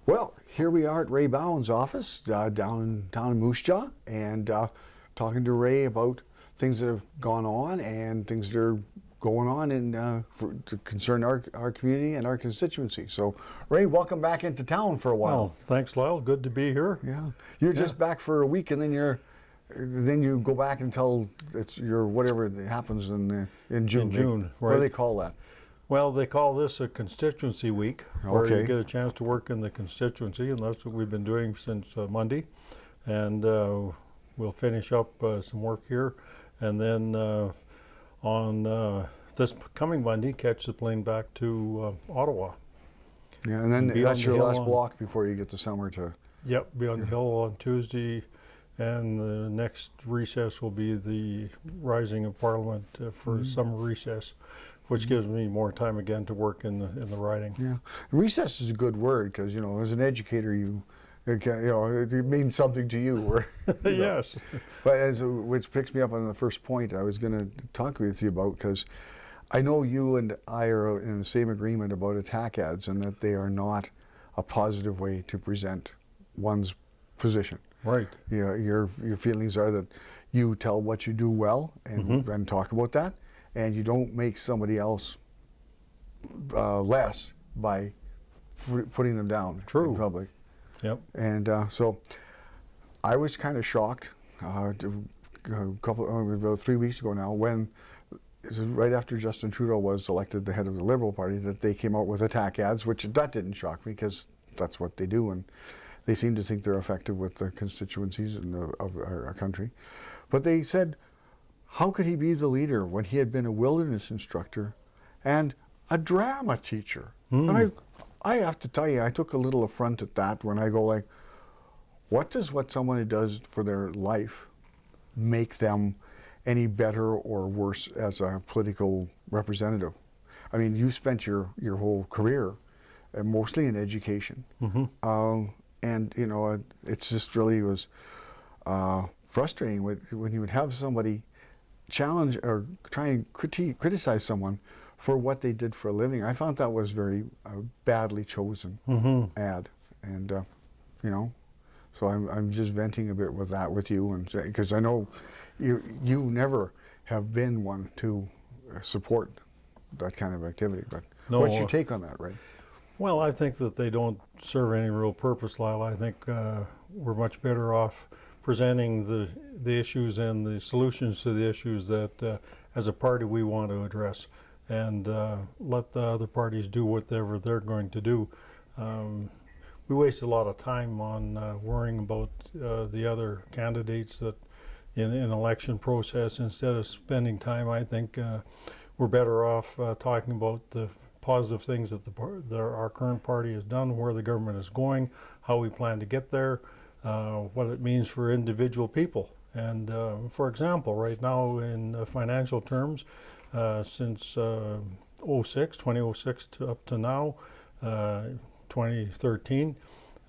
Well, here we are at Ray Boughen's office down in Moose Jaw, and talking to Ray about things that have gone on and things that are going on to concern our community and our constituency. So, Ray, welcome back into town for a while. Well, thanks, Lyle. Good to be here. Yeah, you're just back for a week, and then you go back until it's whatever happens in June. June, What do they call that? Well, they call this a constituency week, where you get a chance to work in the constituency, and that's what we've been doing since Monday. And we'll finish up some work here, and then on this coming Monday, catch the plane back to Ottawa. Yeah, and then that's your last block before you get to summer to... Yep, be on the Hill on Tuesday, and the next recess will be the rising of Parliament for summer recess, which gives me more time again to work in the riding. Yeah, recess is a good word because as an educator, it means something to you. Yes. But which picks me up on the first point I was going to talk with you about, because I know you and I are in the same agreement about attack ads and that they are not a positive way to present one's position. Right. Yeah, your feelings are that you tell what you do well and talk about that, and you don't make somebody else less by putting them down in public. Yep. And so I was kind of shocked about 3 weeks ago now, when right after Justin Trudeau was elected the head of the Liberal Party, that they came out with attack ads, which that didn't shock me because that's what they do, and they seem to think they're effective with the constituencies of our country. But they said, how could he be the leader when he had been a wilderness instructor and a drama teacher? And I have to tell you, I took a little affront at that when I go like, what someone does for their life make them any better or worse as a political representative? I mean, you spent your whole career mostly in education. And it's just really was frustrating when you would have somebody challenge or try and criticize someone for what they did for a living. I found that was very badly chosen ad, and so I'm just venting a bit with you, and because I know you never have been one to support that kind of activity. But what's your take on that, Ray? Well, I think that they don't serve any real purpose, Lyle. I think we're much better off presenting the issues and the solutions to the issues that as a party we want to address, and let the other parties do whatever they're going to do. We waste a lot of time on worrying about the other candidates that in an election process, instead of spending time. I think we're better off talking about the positive things that our current party has done, where the government is going, how we plan to get there, what it means for individual people. And for example, right now in financial terms, since 2006 up to now, 2013,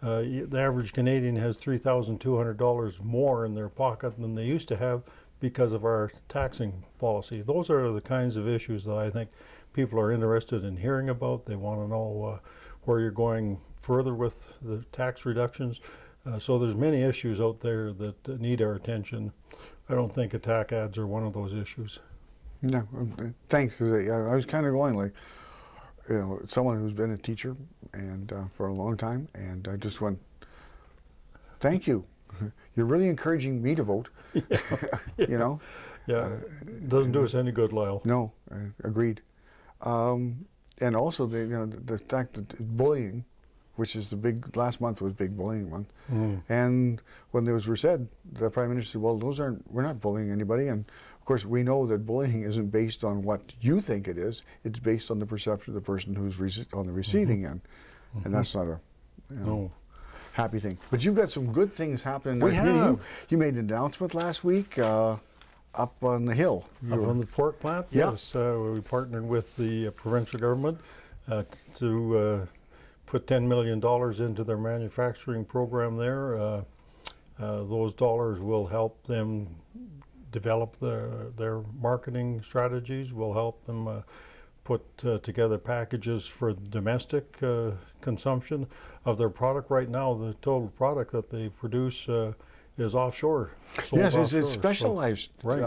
the average Canadian has $3,200 more in their pocket than they used to have because of our taxing policy. Those are the kinds of issues that I think people are interested in hearing about. They want to know where you're going further with the tax reductions. So there's many issues out there that need our attention. I don't think attack ads are one of those issues. No, thanks. I was kind of going like, someone who's been a teacher and for a long time, and I just went, thank you. You're really encouraging me to vote. Yeah. It doesn't do us any good, Lyle. No, agreed. And also the fact that bullying, which is last month was big bullying month, and when those were said, the Prime Minister said, well, we're not bullying anybody, and of course we know that bullying isn't based on what you think it is, it's based on the perception of the person who's on the receiving end, and that's not a happy thing. But you've got some good things happening. We have. You made an announcement last week up on the Hill. Up on the pork plant? Yeah. Yes. We partnered with the provincial government to put $10 million into their manufacturing program there. Those dollars will help them develop their marketing strategies, will help them put together packages for domestic consumption of their product. Right now, the total product that they produce is offshore. Yes, it's offshore. specialized. So, right.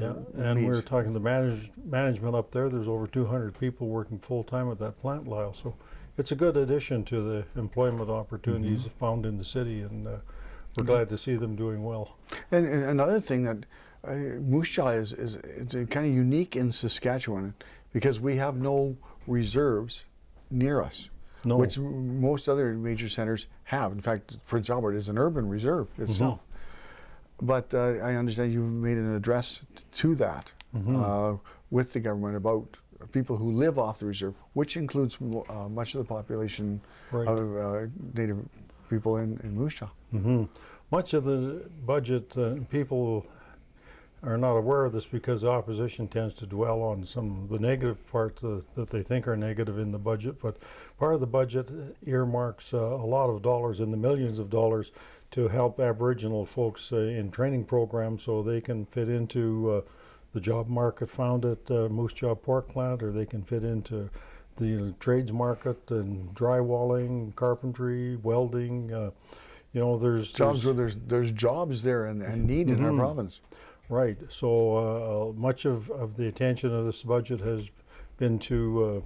Yeah, and meats. we're talking to management up there. There's over 200 people working full time at that plant, Lyle. So it's a good addition to the employment opportunities found in the city, and we're glad to see them doing well. And another thing that Moose Jaw is kind of unique in Saskatchewan because we have no reserves near us. No. Which most other major centers have. In fact, Prince Albert is an urban reserve itself. But I understand you've made an address to that with the government about people who live off the reserve, which includes much of the population of Native people in Moose Jaw. Much of the budget, people are not aware of this because the opposition tends to dwell on some of the negative parts that they think are negative in the budget, but part of the budget earmarks a lot of dollars, in the millions of dollars, to help Aboriginal folks in training programs so they can fit into the job market found at Moose Jaw Pork Plant, or they can fit into the trades market and drywalling, carpentry, welding. You know, there's jobs where there's jobs there and need in our province. Right. So much of the attention of this budget has been to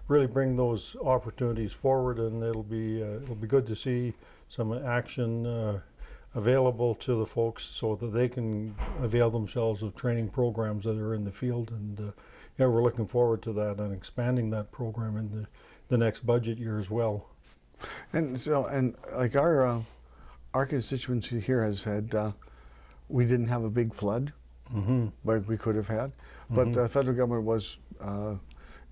really bring those opportunities forward, and it'll be good to see some action available to the folks so that they can avail themselves of training programs that are in the field. And yeah, we're looking forward to that and expanding that program in the next budget year as well. And so, and like our constituency here has had. We didn't have a big flood like we could have had, but the federal government was, you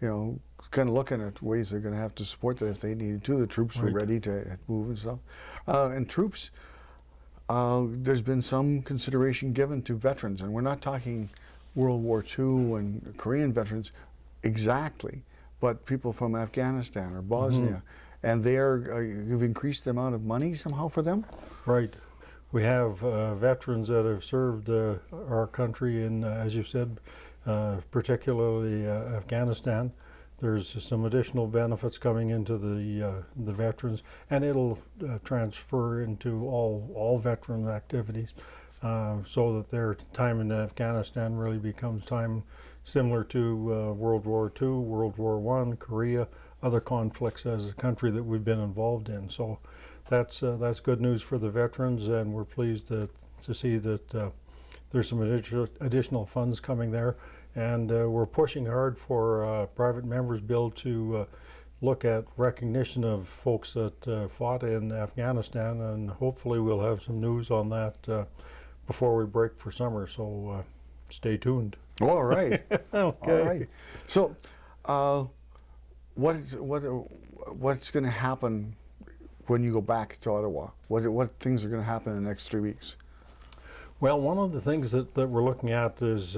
know, kind of looking at ways they're going to have to support that if they needed to. The troops were ready to move and stuff. And troops, there's been some consideration given to veterans, and we're not talking World War II and Korean veterans exactly, but people from Afghanistan or Bosnia, and you've increased the amount of money somehow for them? Right. We have veterans that have served our country in, as you said, particularly Afghanistan. There's some additional benefits coming into the veterans, and it'll transfer into all veteran activities, so that their time in Afghanistan really becomes time similar to World War II, World War I, Korea, other conflicts as a country that we've been involved in. So that's good news for the veterans, and we're pleased to see that there's some additional funds coming there, and we're pushing hard for a private members bill to look at recognition of folks that fought in Afghanistan, and hopefully we'll have some news on that before we break for summer. So stay tuned. All right. Okay. All right. So what's going to happen when you go back to Ottawa? What things are going to happen in the next 3 weeks? Well, one of the things that we're looking at is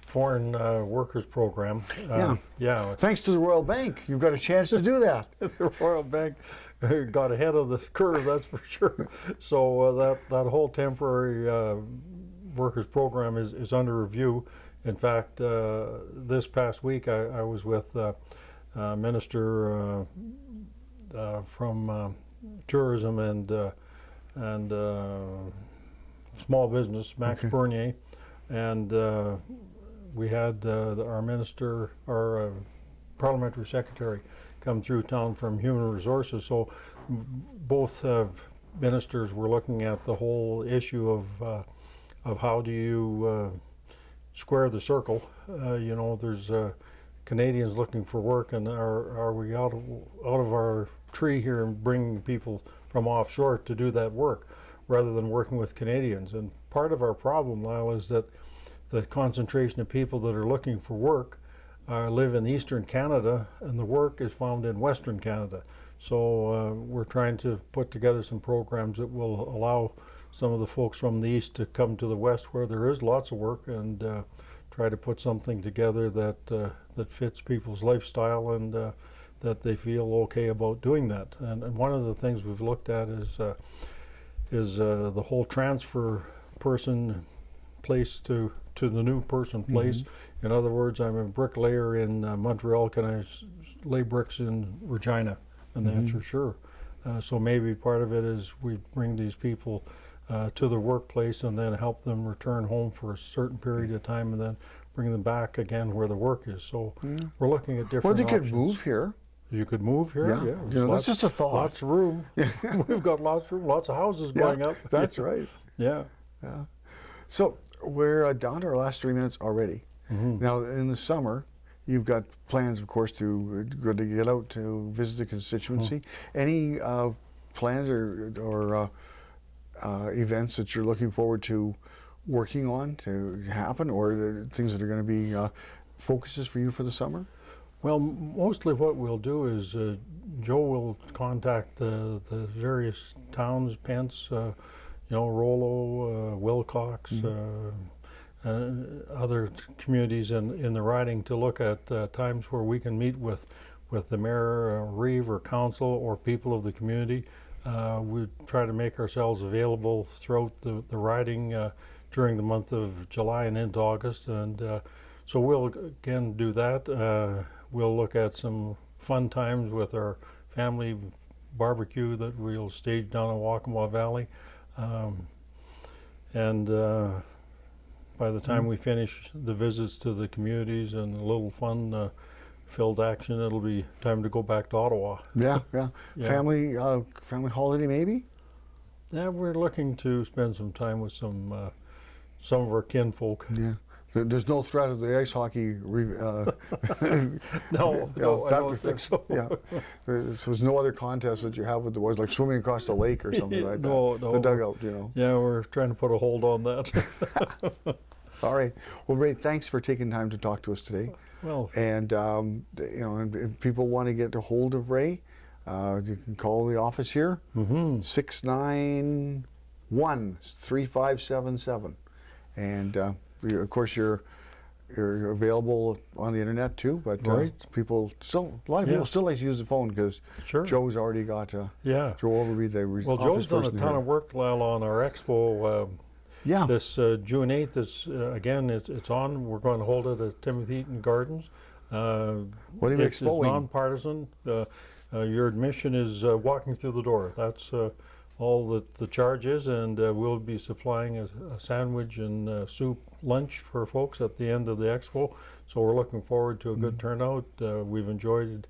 foreign workers program. Yeah. Thanks to the Royal Bank, you've got a chance to do that. The Royal Bank got ahead of the curve, that's for sure. So that whole temporary workers program is under review. In fact, this past week I was with Minister from Tourism and Small Business, Max Bernier, and we had our minister, our parliamentary secretary, come through town from Human Resources. So both ministers were looking at the whole issue of how do you square the circle. You know, there's Canadians looking for work, and are we out of our tree here and bringing people from offshore to do that work rather than working with Canadians? And part of our problem, Lyle, is that the concentration of people that are looking for work live in Eastern Canada, and the work is found in Western Canada. So we're trying to put together some programs that will allow some of the folks from the East to come to the West where there is lots of work, and try to put something together that fits people's lifestyle, and that they feel okay about doing that. And one of the things we've looked at is the whole transfer person place to the new person place. In other words, I'm a bricklayer in Montreal. Can I lay bricks in Regina? And the answer is sure. So maybe part of it is we bring these people to the workplace and then help them return home for a certain period of time and then bring them back again where the work is. So we're looking at different options. Well, they could move here. You could move here, yeah. You know, that's just a thought. Lots of room. We've got lots of room, lots of houses going up. That's right. Yeah. Yeah. So we're down to our last 3 minutes already. Now, in the summer, you've got plans, of course, to get out to visit the constituency. Any plans or events that you're looking forward to working on to happen, or the things that are going to be focuses for you for the summer? Well, mostly what we'll do is Joe will contact the various towns, Pence, Rollo, Wilcox, other communities in the riding to look at times where we can meet with the mayor, Reeve, or council, or people of the community. We try to make ourselves available throughout the riding during the month of July and into August, and so we'll again do that. We'll look at some fun times with our family barbecue that we'll stage down in Waccamaw Valley. By the time we finish the visits to the communities and a little fun filled action, it'll be time to go back to Ottawa. Yeah. Family holiday maybe? Yeah, we're looking to spend some time with some of our kinfolk. Yeah. There's no threat of the ice hockey. No, I don't think so. Yeah, there was no other contest that you have with the boys, like swimming across the lake or something like that. No. The dugout, Yeah, we're trying to put a hold on that. All right. Well, Ray, thanks for taking time to talk to us today. Well, and if people want to get a hold of Ray, you can call the office here, 691-3577, and. Of course, you're available on the internet too, but a lot of people still like to use the phone because Joe's Already got Joe Overby. Joe's done a ton of work, Lyle, on our expo. This June 8th is again. It's on. We're going to hold it at Timothy Eaton Gardens. What are you expoing? It's nonpartisan. Your admission is walking through the door. That's all that the charge is, and we'll be supplying a sandwich and soup lunch for folks at the end of the expo. So we're looking forward to a good turnout. We've enjoyed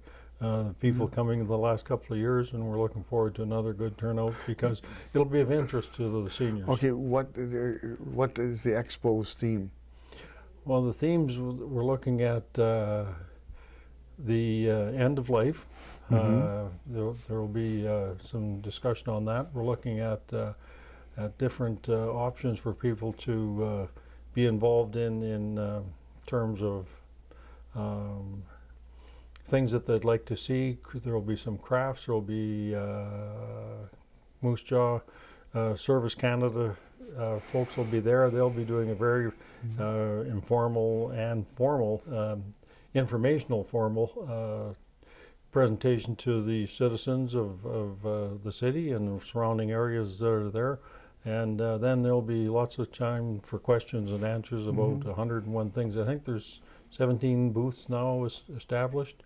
people coming the last couple of years, and we're looking forward to another good turnout because it'll be of interest to the seniors. Okay, what is the expo's theme? Well, the themes we're looking at the end of life. There will be some discussion on that. We're looking at different options for people to be involved in terms of things that they'd like to see. There will be some crafts. There will be Moose Jaw, Service Canada folks will be there. They'll be doing a very informal and formal, informational formal presentation to the citizens of the city and the surrounding areas that are there. And then there'll be lots of time for questions and answers about 101 things. I think there's 17 booths now established,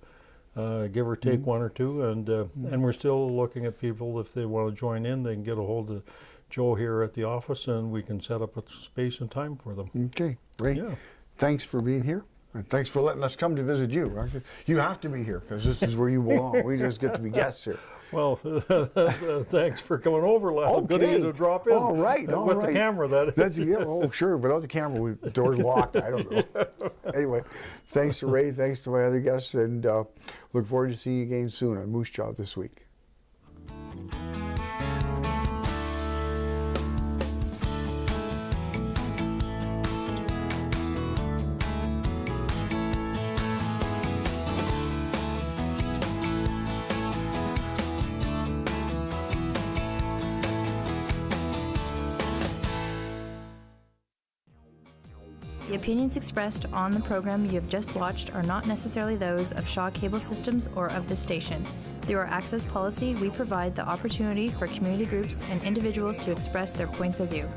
give or take one or two. And we're still looking at people. If they want to join in, they can get a hold of Joe here at the office, and we can set up a space and time for them. Okay, Ray, thanks for being here. And thanks for letting us come to visit you. You have to be here because this is where you belong. We just get to be guests here. Well, thanks for coming over, Lyle. Okay. Good of you to drop in. All right. With the camera, that is. Sure. Without the camera, the door's locked. I don't know. Anyway, thanks to Ray. Thanks to my other guests. And look forward to seeing you again soon on Moose Jaw this week. The opinions expressed on the program you have just watched are not necessarily those of Shaw Cable Systems or of this station. Through our access policy, we provide the opportunity for community groups and individuals to express their points of view.